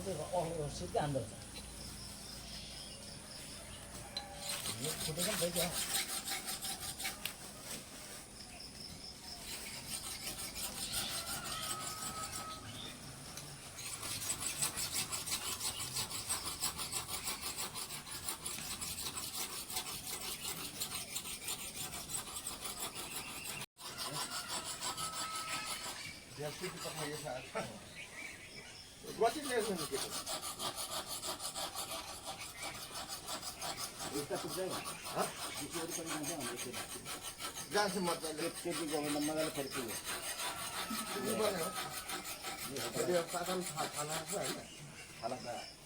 चाहिँ सिधै हान्दो रहेछ यो फुटेको पनि भयो What is there? जान्छ मजाले त्यति गयो भने मजाले फर्कियो त्यो पातल खाना छ हैन खाला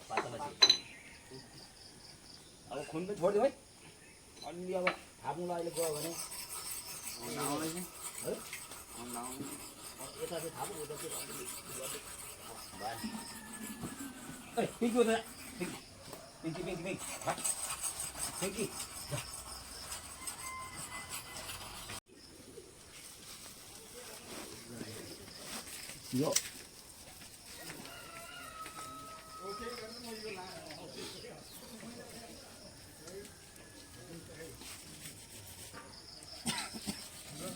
पातला अब खुन पनि छोडिदियो है अलि अब थाप्नुलाई अहिले गयो भने है यता चाहिँ थाप्नु उता चाहिँ ए पिङ्की उता पिङ्की यो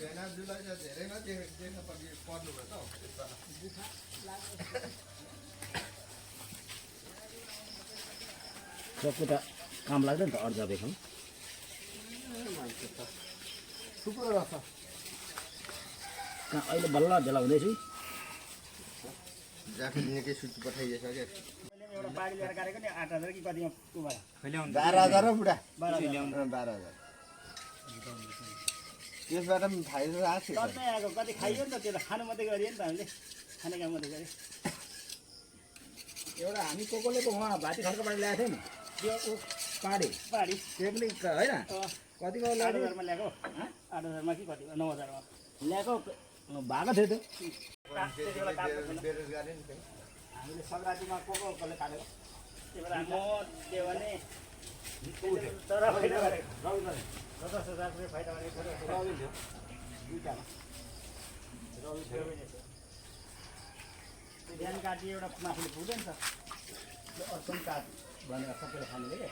भेनाजुलाई चाहिँ धेरै नै देख्न पर्नु भयो त सबको त काम लाग्दैन नि त अर्जा बेखौँ थुप्रो रहेछ कहाँ अहिले बल्ल बेला हुँदैछु जाफे निकै सुट पठाइएछ क्या एउटा बारी लिएर गाडेको नि 8,000 कि कति उमा 12,000 हो बुढा 12,000 त्यसबाट पनि फाइदा आएको छ कतै आएको कति खाइयो नि त त्यो त खानु मात्रै गरियो नि त हामीले खाने काम मात्रै गरे एउटा हामी कोले त उहाँ भाती खर्कबाट ल्याएको थियौँ नि त्यो पाडी बारी पिकनिक होइन कतिको 8,000 मा ल्याएको 8,000 मा कि कति 9,000 मा ल्याएको भएको थियो त त्यतिबेला काट्नु थिएन बेरोजगारी नि हामीले सङ्क्रान्तिमा कसले काटेको त्यतिबेला म दियो भने तर फाइदा गरेको 10,000 रुपियाँ फाइदा गरेको रवि थियो दुईवटामा रवि थियो बिहान काटियो एउटा मासुले पुग्दैन त त्यो अर्को पनि काट भनेर सबैले खानेले क्या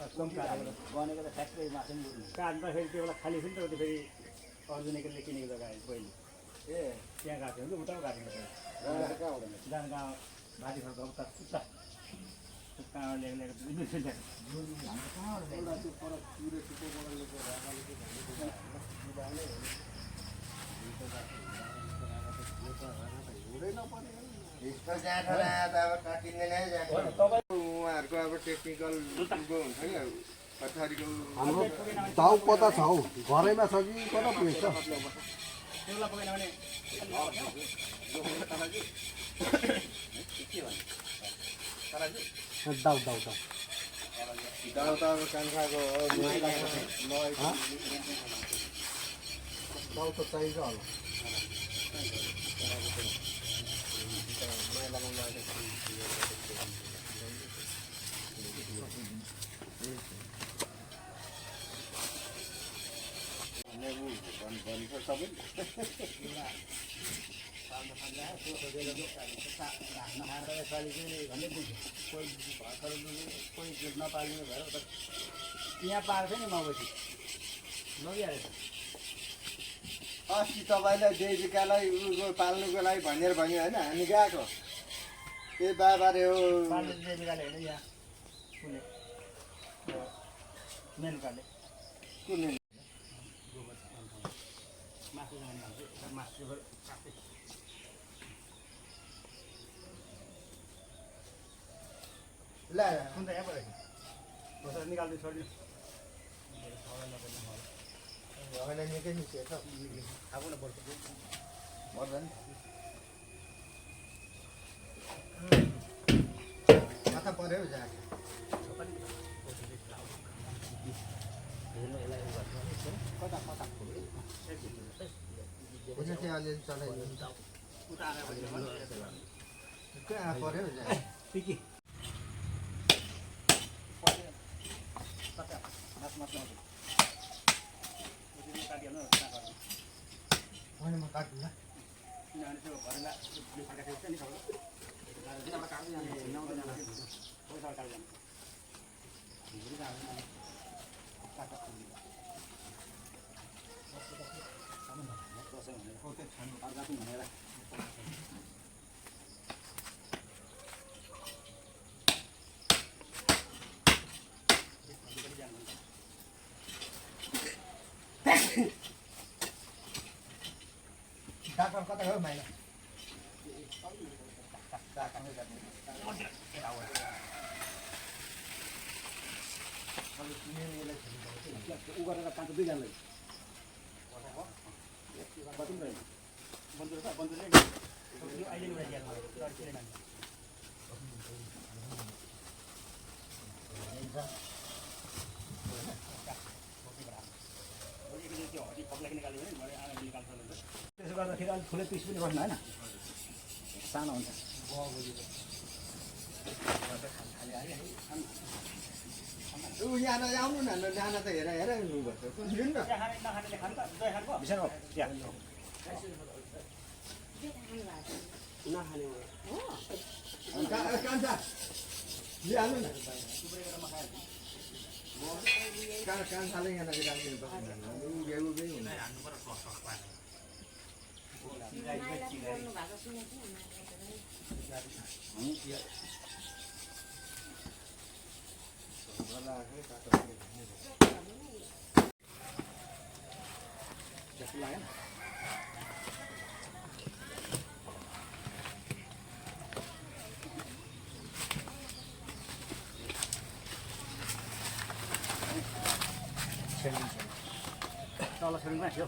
अर्को पनि काटेर गनेको त ठ्याक्कै मासु पनि लुट्ने काट्दाखेरि त्यो बेला खाली थियो नि त फेरि अर्जुनेकोले किनेको जग्गा पहिले ए त्यहाँ काट्यो नि उता काट्नु रवि कहाँ हुँदैन जान गाउँ भाती खर्क उता उता कहाँ ल्याएको यस्तो जाँदा त अब काटिँदैन है उहाँहरूको अब टेक्निकल उँभो हुन्छ नि पछाडिको हाम्रो दाउ पता छ हौ घरैमा छ कि कता पुगेछ त्यसलाई पकाएन भने दाउ दाउ दाउ दाउ त अब कान्छाको दाउ त चाहिन्छ होला सबै नपालिने भएर यहाँ पाएको थियो नि मपछि लगिहालेछ अस्ति तपाईँलाई देविकालाई पाल्नुको लागि भनेर भन्यो होइन हामी गएको त्यही बाबाले हो पाल्ने देविकाले होइन यहाँ कुले मेनुकाले कुन मासु जाने मासु ल कुन त यहाँ पऱ्यो बसेर निकाल्दै छोड्यो होइन निकै निस्किएछ आफू न पर्छ पर्छ नि माथा पऱ्यो हौ जहाँ कता कता उसले चाहिँ अलिअलि चलाइदिन्छ उता आएर कहाँ पऱ्यो हौ जहाँ पिकी होइन म काट्नु ल किनभने त्यो घरलाई डाक्टर कता गयो माइला उ गरेर कान्छ दुईजनालाई त्यसो गर्दाखेरि अलिक ठुलो पिस पनि गर्नु होइन सानो हुन्छ यहाँ आउनु न जान त हेर हेर हुनुपर्छ कान्छा लिहाल्नु न कान्छाले यहाँ तल सुरुमा थियो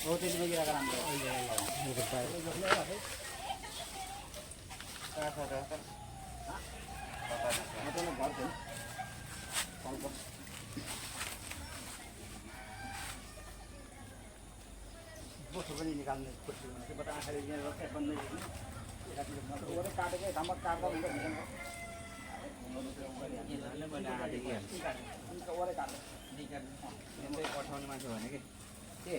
हो त्यति बगिरहेको राम्रो बोसो पनि निकाल्ने त्योबाट आँखाले बन्दै काटेकै धमक काट्दा हुन्छ पठाउने मान्छे भने कि के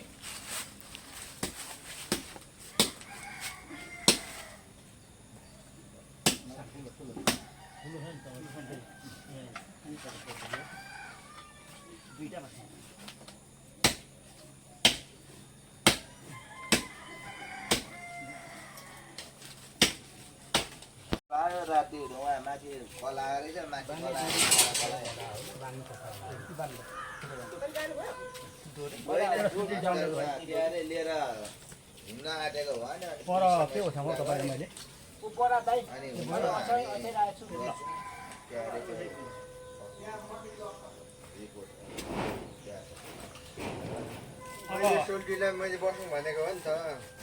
दुईटा रातिहरू उहाँ माथि कलाएरै छ माथि लिएर हिँड्न आँटेको भएन पर के हो ठाउँमा तपाईँलाई मैले सोल्टीलाई मैले बस्नु भनेको हो नि त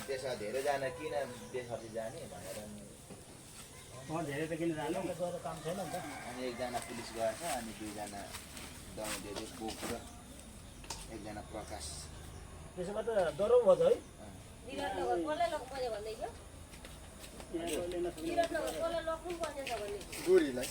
त्यसमा धेरैजना किन देशपछि जाने भनेर धेरै त किन जानु काम छैन नि त अनि एकजना पुलिस गएछ अनि दुईजना गाउँले बोक र एकजना प्रकाश त्यसो भए त डह्रो भयो है गोरीलाई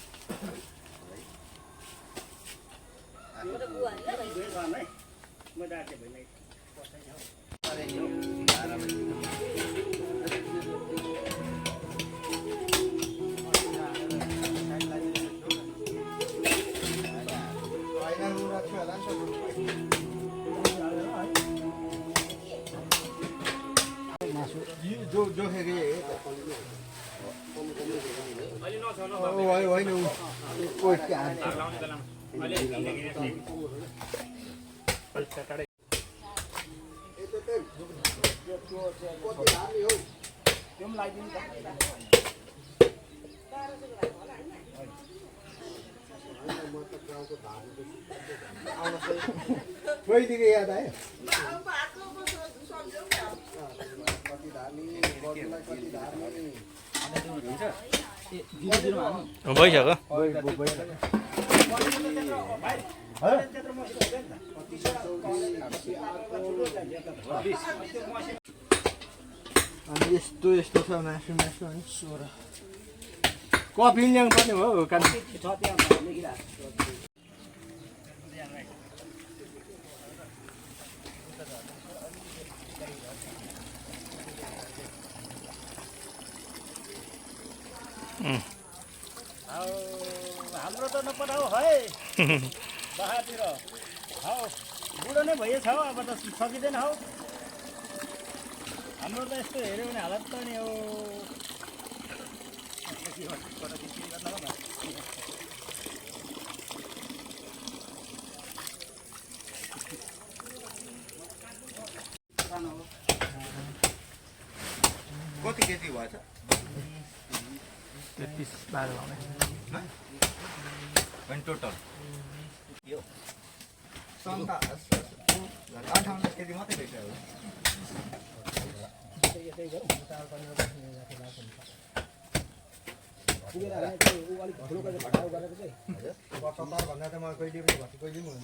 जोखेको होइन पहिलेको याद आयो अनि यस्तो यस्तो छ मासु मासु अनि कफी ल्याउनु पर्ने हो हाम्रो त नपठाऊ है बाहातिर हौ बुढो नै भइएछ हौ अब त सकिँदैन हौ हाम्रो त यस्तो हेऱ्यो भने हालत त नि हो कति केजी भएछ 33-12 लाउने अनि टोटल यो 58 केजी मात्रै रहेछ भन्दा त म कहिले पनि भन्छु कहिले पनि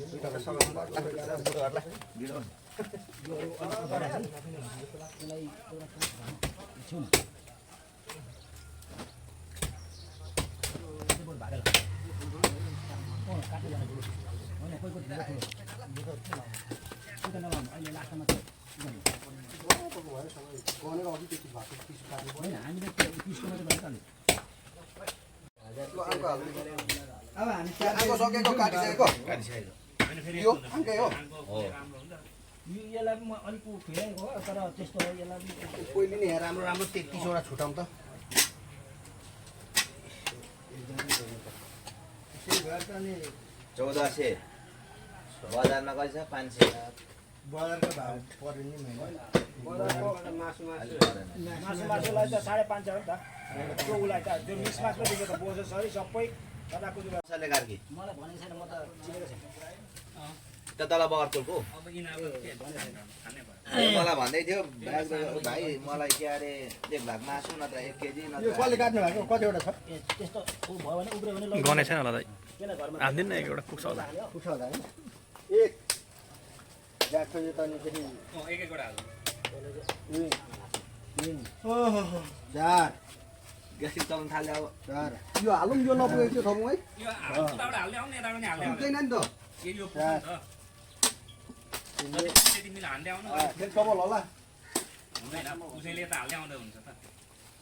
अब हामी आगो सकेको काटिसकेको यो आङ्कै हो यसलाई म अलिक फिराएको हो तर त्यस्तो यसलाई पहिले नि यहाँ राम्रो राम्रो 33 वटा छुटाउँ त 1400 बजारमा कति छ 500 बजारको भाउ पऱ्यो नि मासुलाई त 550 हो नि त त्यो उसलाई त त्यो मिसमास पो दिएको त बोझो सरी सबै कताको कसले कार्की मलाई भनेको छैन म त चिनेको छैन त तल बगरपुरको मलाई भन्दै थियो भाइ मलाई के अरे एक भाग मासु नत्र 1 केजी यो नत्र कसले काट्नु भएको कतिवटा छ त्यस्तो उ भयो भने उब्रियो भने गने छैन होला दाइ किन घरमा हाल्दिन न एउटा पुग्छ होला पुग्छ होला हैन एक ज्याक्टो यो तनीदेखि एक एकवटा हाल्नु ओहो 4 ग्यासिङ चल्न थाल्यो अब 4 यो हालौँ यो नपुगेको थियो ठाउँमा है यो हाल्दै हाल्दै आउने यता पनि हाल्दै पुग्दैन नि त यो पुग्छ नि त तिमीले हाल्दै आउनु फेरि डबल होला हुँदैन उसैले त हाल्दै आउँदै हुन्छ त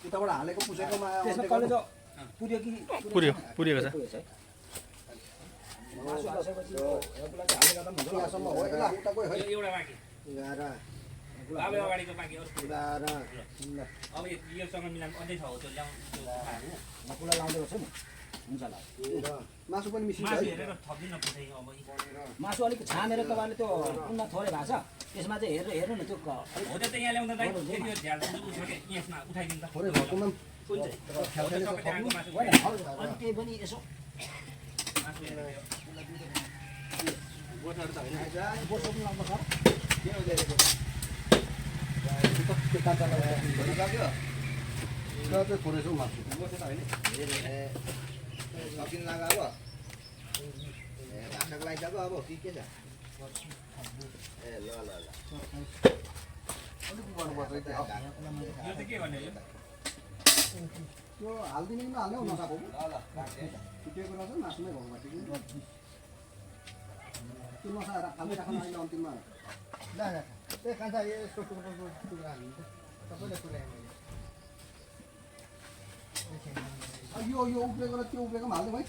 उताबाट हालेको पुसेकोमा त्यसमा कलेजो पुर्यो कि पुरिएको छ मासु हालिसकेपछि हेर्नुलाई चाहिँ हालेर पनि हुन्छ यहाँसम्म हो यसलाई उता गयो है एउटा बाँकी 11 अब अगाडिको बाँकी अरू 12 अब योसँग मिलाउनु अझै छ हो त्यो ल्याउनु नकुला लाउँदै गर्छु नि हुन्छ ल मासु पनि मिसिन्छ मासु है हेरेर थपिदिन पुछेको अब मासु अलिक छानेर तपाईँले त्यो पुन्ना थोरै भएको छ त्यसमा चाहिँ हेर्नु न त्यो हो त्यो त यहाँ ल्याउँदा दाइ फेरि यो झ्याल उठ्यो यसमा उठाइदिनु त थोरै भएकोमा कुन चाहिँ सबै त्यहाँको मासु होइन अलिक केही पनि यसो मासु हेरेर बोसो पनि लाउँदा छ चाहिँ थोरै छौ मासु सकिन लाग्यो अब घाँसको लागिसक्यो अब के छ ए ल ल ल अलिक गर्नुपर्छ है त्यो यो चाहिँ के गर्ने यो त्यो हालिदिने कि नहाल्ने हो नसाको ल ल छुटेको रहेछ मासुमै भएको बाटो त्यो नसाएर खाल्दै राख्नु अहिले अन्तिममा ल ए कान्छा यसको टुक्रा हालिदिन्छ सबैले पुऱ्यायो यो उब्रेको र त्यो उब्रेको पनि हालिदिउँ है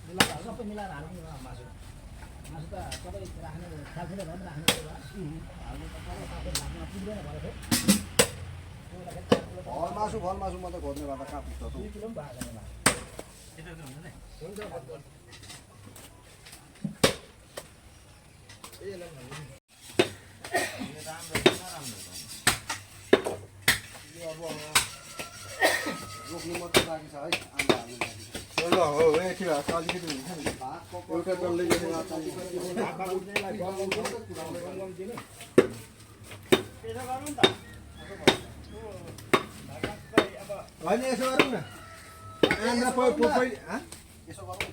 मिलाएर सबै मिलाएर हाल्नु न मासु मासु त सबै राख्ने खाल्थेर भए पनि राख्ने हाल्नु त सबै सबै भागमा पुग्दैन भनेको भल मासु मात्रै खोज्ने गर्दा कहाँ पुग्छ 2 किलो पनि भएको छैन मासु यता चाहिँ हुन्छ नि हुन्छ यो अब रोक्नु मात्रै बाँकी छ है आमा हाल्नु बाँकी छ ल हो यति भएको छ अलिकति हुन्छ नि एउटा डल्लै त्यसो गरौँ नि त होइन यसो गरौँ न आन्द्रा पहिले यसो गरौँ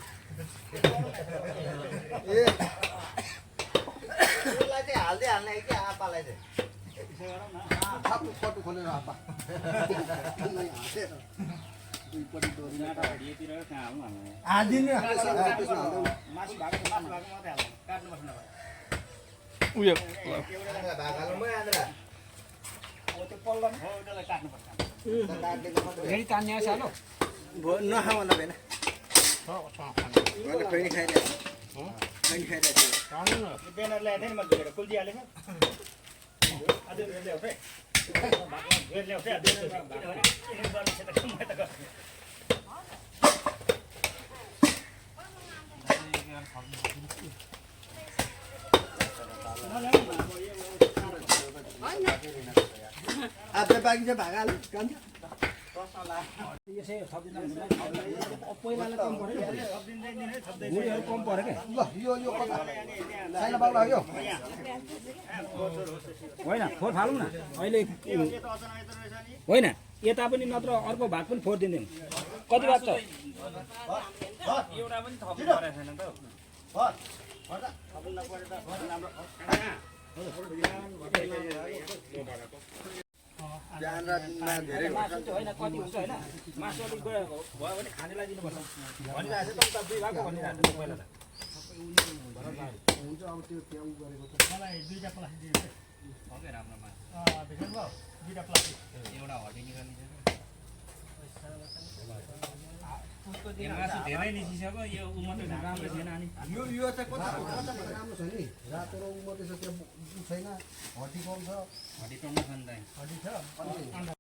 ए यसलाई चाहिँ हाल्दै हाल्ने कि आपालाई चाहिँ थाप्नु पटु खोलेर आपा दुईपट्टि डोरी भिडियोतिर कहाँ हाल्नु हामी हालिदिनु मासु भएको मासु भएको मात्रै हाल्नु काट्नुपर्छ नभए उयो भाग हाल्नुमै आन्द्रा अब त्यो पल्लो हो त्यसलाई काट्नुपर्छ काटिदिएको मात्रै फेरि तान्ने आएछ हालो नखाऊ नभएन मैले खैनी खाइरहेको खैनी खाइरहेको ब्यानर ल्याएको थिएँ नि मैले धोएर कुल्चिहालेको अझै ल्याउँछ है ल्याउँछ आज बाँकी चाहिँ भागाले कान्छ यसै थपिदिँदा पहिलालाई कम पऱ्यो मुडीहरू कम पऱ्यो क्या ल यो कता छैन बाउला यो होइन फोहोर फालौँ न अहिले होइन यता पनि नत्र अर्को भाग पनि फोहोर दिँदैन कति भाग छ एउटा पनि थप्नु परेको छैन त धेरै मासु चाहिँ होइन कति हुन्छ होइन मासु अलिक भयो भने खानेलाई दिनुपर्छ भनिरहेको छ त दुई भागको भनिरहेको छ पहिला हुन्छ अब त्यो त्यहाँ उ गरेको त मलाई दुईवटा प्लास्टिक दिनुहोस् है राम्रो मासु भित्र भयो दुईवटा प्लास्टिक एउटा हटी निकाल्ने मासु धेरै निस्किसक्यो यो उ मात्रै राम्रो छैन अनि यो चाहिँ कता राम्रो छ नि रातो र उ मात्रै छ त्यो उ छैन हर्टी कम छ हटी टम्म छ नि त हर्टी छ